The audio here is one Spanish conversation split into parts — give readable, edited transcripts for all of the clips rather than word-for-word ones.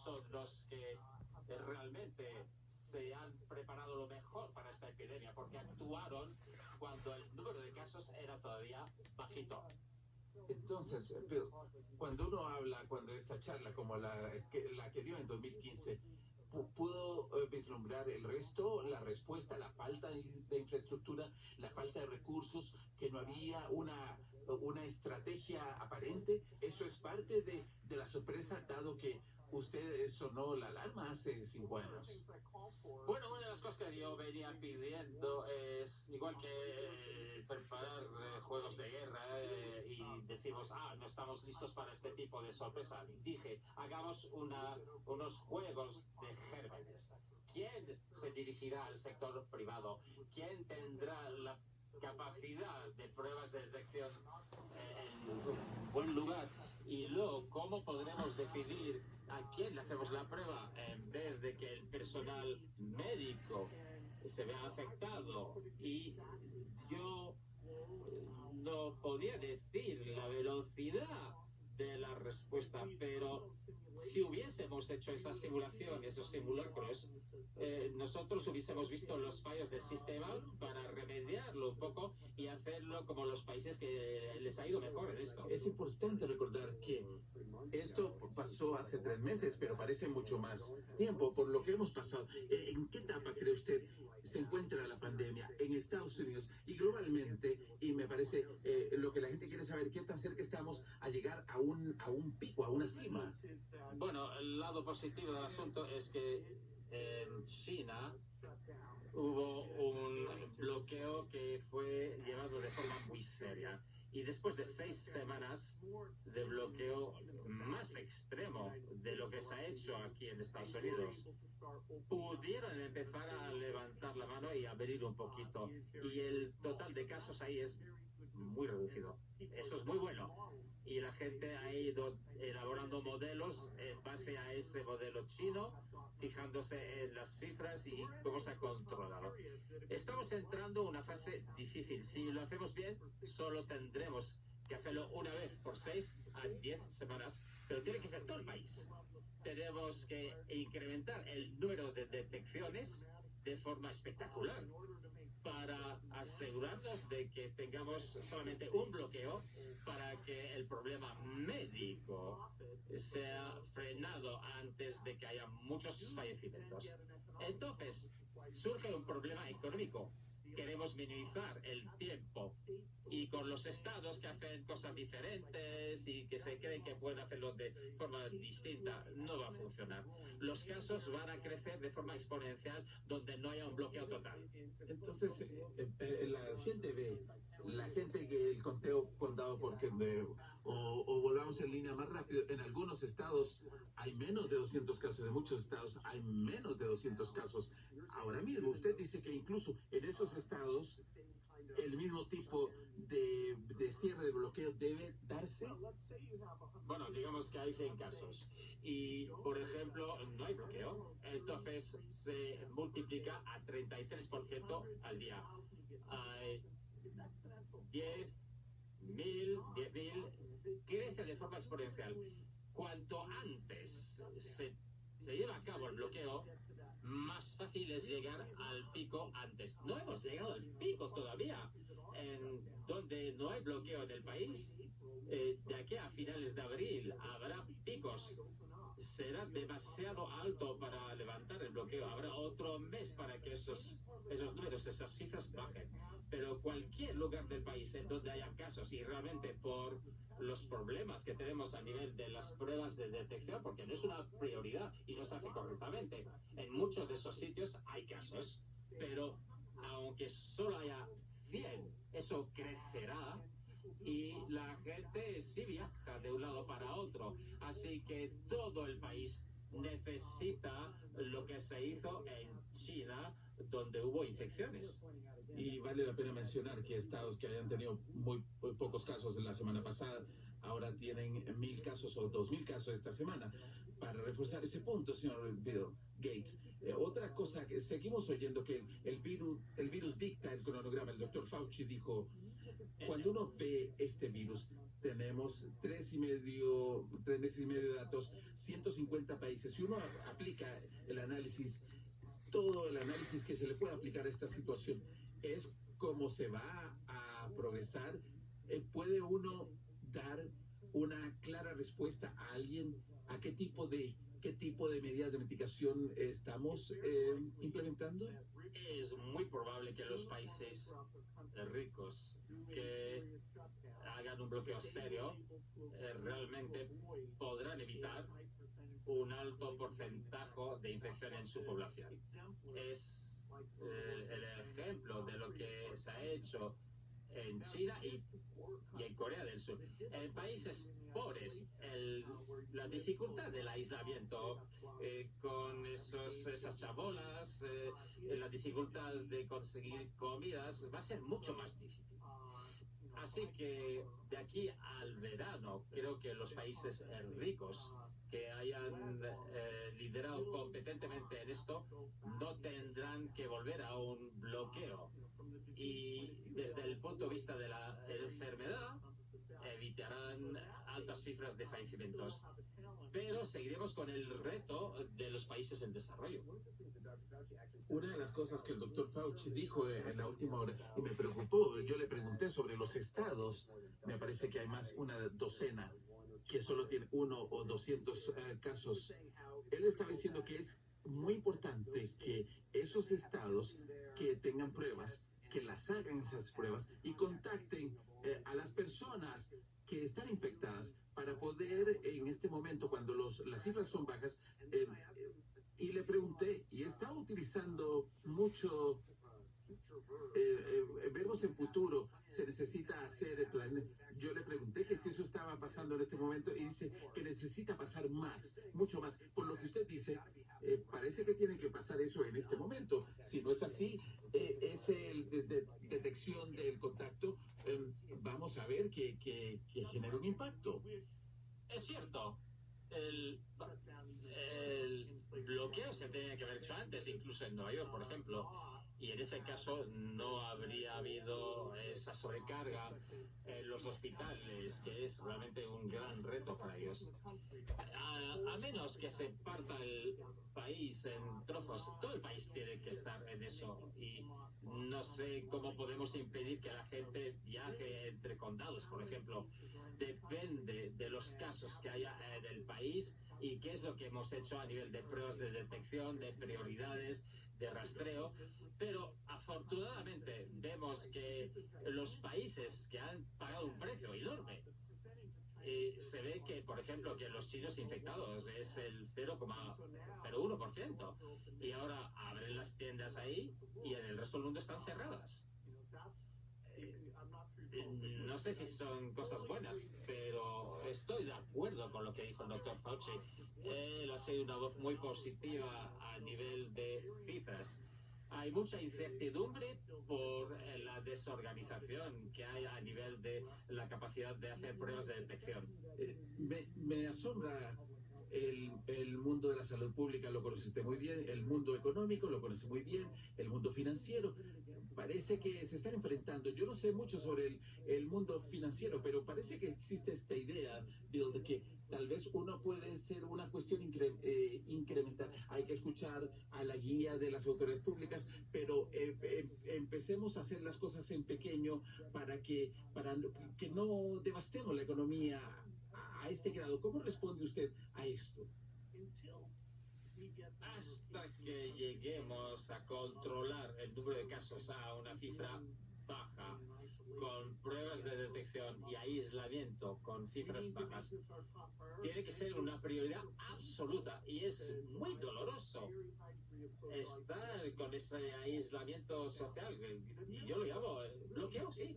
son los que realmente se han preparado lo mejor para esta epidemia, porque actuaron cuando el número de casos era todavía bajito. Entonces, pero cuando uno habla, cuando esta charla como la que dio en 2015, ¿pudo vislumbrar el resto, la respuesta, la falta de infraestructura, la falta de recursos, que no había una estrategia aparente? Eso es parte de la sorpresa, dado que usted sonó la alarma hace 5 años. Bueno, una de las cosas que yo venía pidiendo es, igual que preparar juegos de guerra y decimos, no estamos listos para este tipo de sorpresa. Dije, hagamos unos juegos de gérmenes. ¿Quién se dirigirá al sector privado? ¿Quién tendrá la capacidad de pruebas de detección en un buen lugar? Y luego, ¿cómo podremos decidir a quién le hacemos la prueba en vez de que el personal médico se vea afectado? Y yo no podía decir la velocidad de la respuesta, pero si hubiésemos hecho esa simulación, esos simulacros, nosotros hubiésemos visto los fallos del sistema para remediarlo un poco y hacerlo como los países que les ha ido mejor en esto. Es importante recordar que esto pasó hace 3 meses, pero parece mucho más tiempo por lo que hemos pasado. ¿En qué etapa cree usted se encuentra la pandemia en Estados Unidos y globalmente? Y me parece lo que la gente quiere saber, ¿qué tan cerca estamos a llegar a un pico, a una cima? Bueno, el lado positivo del asunto es que en China hubo un bloqueo que fue llevado de forma muy seria. Y después de 6 semanas de bloqueo más extremo de lo que se ha hecho aquí en Estados Unidos, pudieron empezar a levantar la mano y abrir un poquito. Y el total de casos ahí es muy reducido. Eso es muy bueno. Y la gente ha ido elaborando modelos en base a ese modelo chino, fijándose en las cifras y cómo se ha controlado. Estamos entrando en una fase difícil. Si lo hacemos bien, solo tendremos que hacerlo una vez por 6 a 10 semanas, pero tiene que ser todo el país. Tenemos que incrementar el número de detecciones de forma espectacular para asegurarnos de que tengamos solamente un bloqueo para que el problema médico sea frenado antes de que haya muchos fallecimientos. Entonces, surge un problema económico. Queremos minimizar el tiempo y con los estados que hacen cosas diferentes y que se creen que pueden hacerlo de forma distinta, no va a funcionar. Los casos van a crecer de forma exponencial donde no haya un bloqueo total. Entonces, la gente que el conteo condado o volvamos en línea más rápido, en algunos estados hay menos de 200 casos, en muchos estados hay menos de 200 casos. Ahora mismo, usted dice que incluso en esos estados el mismo tipo de cierre de bloqueo debe darse. Bueno, digamos que hay 100 casos y, por ejemplo, no hay bloqueo, entonces se multiplica a 33% al día. Hay 10.000, crece de forma exponencial. Cuanto antes se lleva a cabo el bloqueo, más fácil es llegar al pico antes. No hemos llegado al pico todavía. En donde no hay bloqueo en el país, de aquí a finales de abril habrá picos. Será demasiado alto para levantar el bloqueo. Habrá otro mes para que esos números, esas cifras bajen. Pero cualquier lugar del país en donde haya casos y realmente por los problemas que tenemos a nivel de las pruebas de detección, porque no es una prioridad y no se hace correctamente, en muchos de esos sitios hay casos, pero aunque solo haya 100, eso crecerá y la gente sí viaja de un lado para otro. Así que todo el país necesita lo que se hizo en China, donde hubo infecciones. Y vale la pena mencionar que estados que hayan tenido muy pocos casos en la semana pasada, ahora tienen 1.000 casos o 2.000 casos esta semana. Para reforzar ese punto, señor Bill Gates, otra cosa que seguimos oyendo que el virus dicta el cronograma. El doctor Fauci dijo, cuando uno ve este virus, tenemos 3 meses y medio de datos, 150 países. Si uno aplica el análisis, todo el análisis que se le puede aplicar a esta situación es cómo se va a progresar. ¿Puede uno dar una clara respuesta a alguien a qué tipo de medidas de mitigación estamos implementando? Es muy probable que los países ricos que hagan un bloqueo serio realmente podrán evitar un alto porcentaje de infección en su población. Es el ejemplo de lo que se ha hecho en China y en Corea del Sur. En países pobres, la dificultad del aislamiento con esas chabolas, la dificultad de conseguir comidas va a ser mucho más difícil. Así que de aquí al verano, creo que los países ricos que hayan liderado competentemente en esto no tendrán que volver a un bloqueo. Y desde el punto de vista de la enfermedad, evitarán altas cifras de fallecimientos. Pero seguiremos con el reto de los países en desarrollo. Una de las cosas que el doctor Fauci dijo en la última hora y me preocupó, yo le pregunté sobre los estados, me parece que hay más una docena que solo tiene 1 o 200 casos. Él estaba diciendo que es muy importante que esos estados que tengan pruebas, que las hagan esas pruebas y contacten a las personas que están infectadas para poder en este momento, cuando las cifras son bajas, y le pregunté, y estaba utilizando mucho verbos en futuro, se necesita hacer el plan. Yo le pregunté que si eso estaba pasando en este momento y dice que necesita pasar más, mucho más. Por lo que usted dice, parece que tiene que pasar eso en este momento. Si no es así, es detección del contacto. Vamos a ver que genera un impacto. Es cierto, el bloqueo se tenía que haber hecho antes, incluso en Nueva York, por ejemplo, y en ese caso no habría habido esa sobrecarga en los hospitales, que es realmente un gran reto para ellos. A menos que se parta el país en trozos, todo el país tiene que estar en eso, y no sé cómo podemos impedir que la gente viaje entre condados, por ejemplo. Depende de los casos que haya en el país y qué es lo que hemos hecho a nivel de pruebas de detección, de prioridades, de rastreo, pero afortunadamente vemos que los países que han pagado un precio enorme, se ve que, por ejemplo, que los chinos infectados es el 0,01% y ahora abren las tiendas ahí y en el resto del mundo están cerradas. No sé si son cosas buenas, pero estoy de acuerdo con lo que dijo el doctor Fauci. Él ha sido una voz muy positiva a nivel de cifras. Hay mucha incertidumbre por la desorganización que hay a nivel de la capacidad de hacer pruebas de detección. Me asombra el mundo de la salud pública, lo conoce usted muy bien, el mundo económico lo conoce muy bien, el mundo financiero. Parece que se están enfrentando. Yo no sé mucho sobre el mundo financiero, pero parece que existe esta idea, Bill, de que tal vez uno puede ser una cuestión incremental. Hay que escuchar a la guía de las autoridades públicas, pero empecemos a hacer las cosas en pequeño para que no devastemos la economía a este grado. ¿Cómo responde usted a esto? Hasta que lleguemos a controlar el número de casos a una cifra baja, con pruebas de detección y aislamiento con cifras bajas, tiene que ser una prioridad absoluta y es muy doloroso estar con ese aislamiento social, y yo lo llamo bloqueo, sí.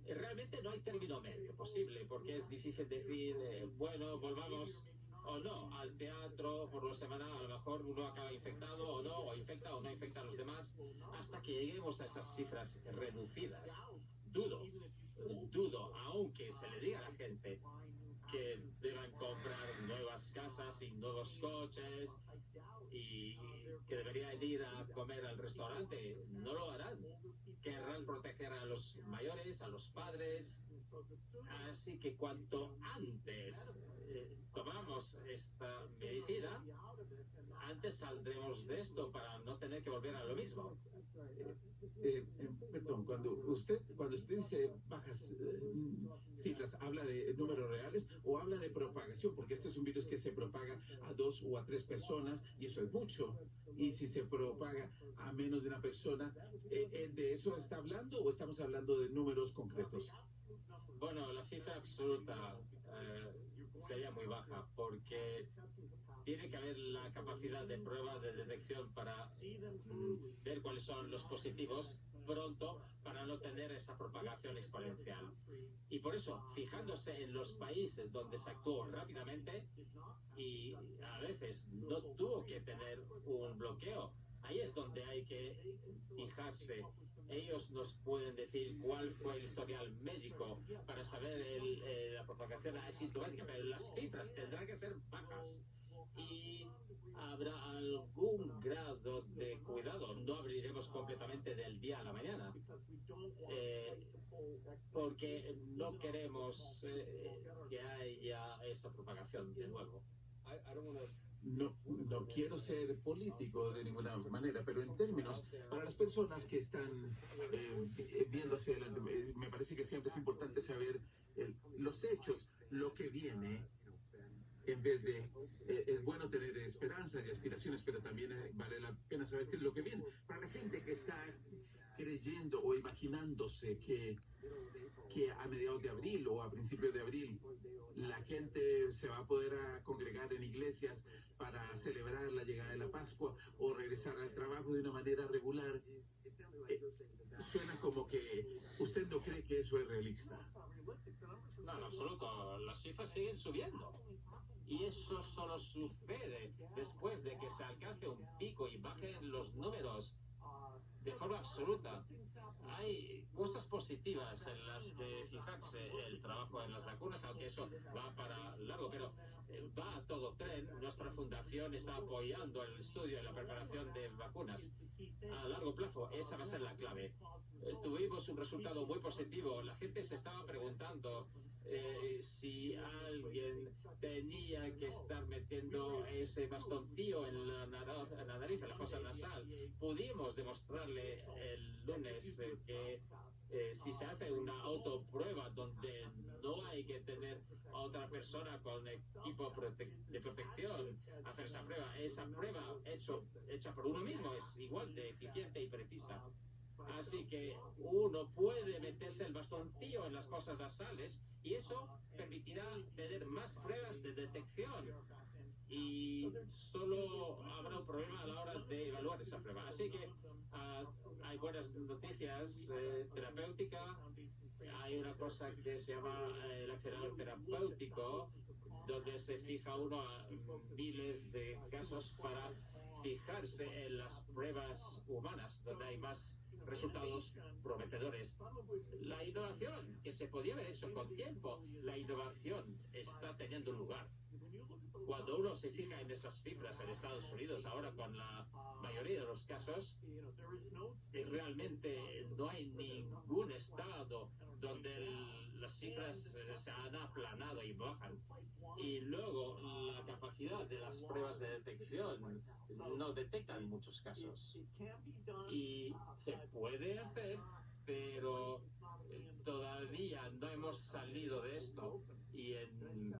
Realmente no hay término medio posible, porque es difícil decir, bueno, volvamos o no al teatro por una semana, a lo mejor uno acaba infectado o no, o infecta a los demás, hasta que lleguemos a esas cifras reducidas. Dudo, aunque se le diga a la gente que deban comprar nuevas casas y nuevos coches y que deberían ir a comer al restaurante. No lo harán. Querrán proteger a los mayores, a los padres. Así que cuanto antes tomamos esta medicina, antes saldremos de esto para no tener que volver a lo mismo. Perdón, cuando usted dice bajas cifras, ¿habla de números reales o habla de propagación? Porque este es un virus que se propaga a 2 o a 3 personas y eso es mucho. Y si se propaga a menos de una persona, ¿de eso está hablando o estamos hablando de números concretos? Bueno, la cifra absoluta sería muy baja porque tiene que haber la capacidad de prueba de detección para ver cuáles son los positivos pronto para no tener esa propagación exponencial. Y por eso, fijándose en los países donde se actuó rápidamente y a veces no tuvo que tener un bloqueo, ahí es donde hay que fijarse. Ellos nos pueden decir cuál fue el historial médico para saber la propagación asintomática, pero las cifras tendrán que ser bajas. Y habrá algún grado de cuidado. No abriremos completamente del día a la mañana, porque no queremos que haya esa propagación de nuevo. No quiero ser político de ninguna manera, pero en términos, para las personas que están viendo hacia adelante, me parece que siempre es importante saber los hechos, lo que viene. En vez de, es bueno tener esperanzas y aspiraciones, pero también vale la pena saber qué es lo que viene. Para la gente que está creyendo o imaginándose que a mediados de abril o a principios de abril la gente se va a poder congregar en iglesias para celebrar la llegada de la Pascua o regresar al trabajo de una manera regular, suena como que usted no cree que eso es realista. No, en absoluto. Las cifras siguen subiendo. Y eso solo sucede después de que se alcance un pico y bajen los números de forma absoluta. Hay cosas positivas en las que fijarse, el trabajo en las vacunas, aunque eso va para largo, pero va a todo tren. Nuestra fundación está apoyando el estudio y la preparación de vacunas a largo plazo. Esa va a ser la clave. Tuvimos un resultado muy positivo. La gente se estaba preguntando si alguien tenía que estar metiendo ese bastoncillo en la nariz, en la fosa nasal. Pudimos demostrarle el lunes que si se hace una autoprueba donde no hay que tener a otra persona con equipo de protección hacer esa prueba hecha por uno mismo es igual de eficiente y precisa. Así que uno puede meterse el bastoncillo en las fosas nasales y eso permitirá tener más pruebas de detección. Y solo habrá un problema a la hora de evaluar esa prueba. Así que hay buenas noticias terapéuticas. Hay una cosa que se llama el acelerador terapéutico, donde se fija uno a miles de casos para fijarse en las pruebas humanas, donde hay más resultados prometedores. La innovación, que se podía haber hecho con tiempo, la innovación está teniendo lugar. Cuando uno se fija en esas cifras en Estados Unidos, ahora con la mayoría de los casos, realmente no hay ningún estado donde las cifras se han aplanado y bajan. Y luego la capacidad de las pruebas de detección no detectan muchos casos. Y se puede hacer, pero todavía no hemos salido de esto. Y en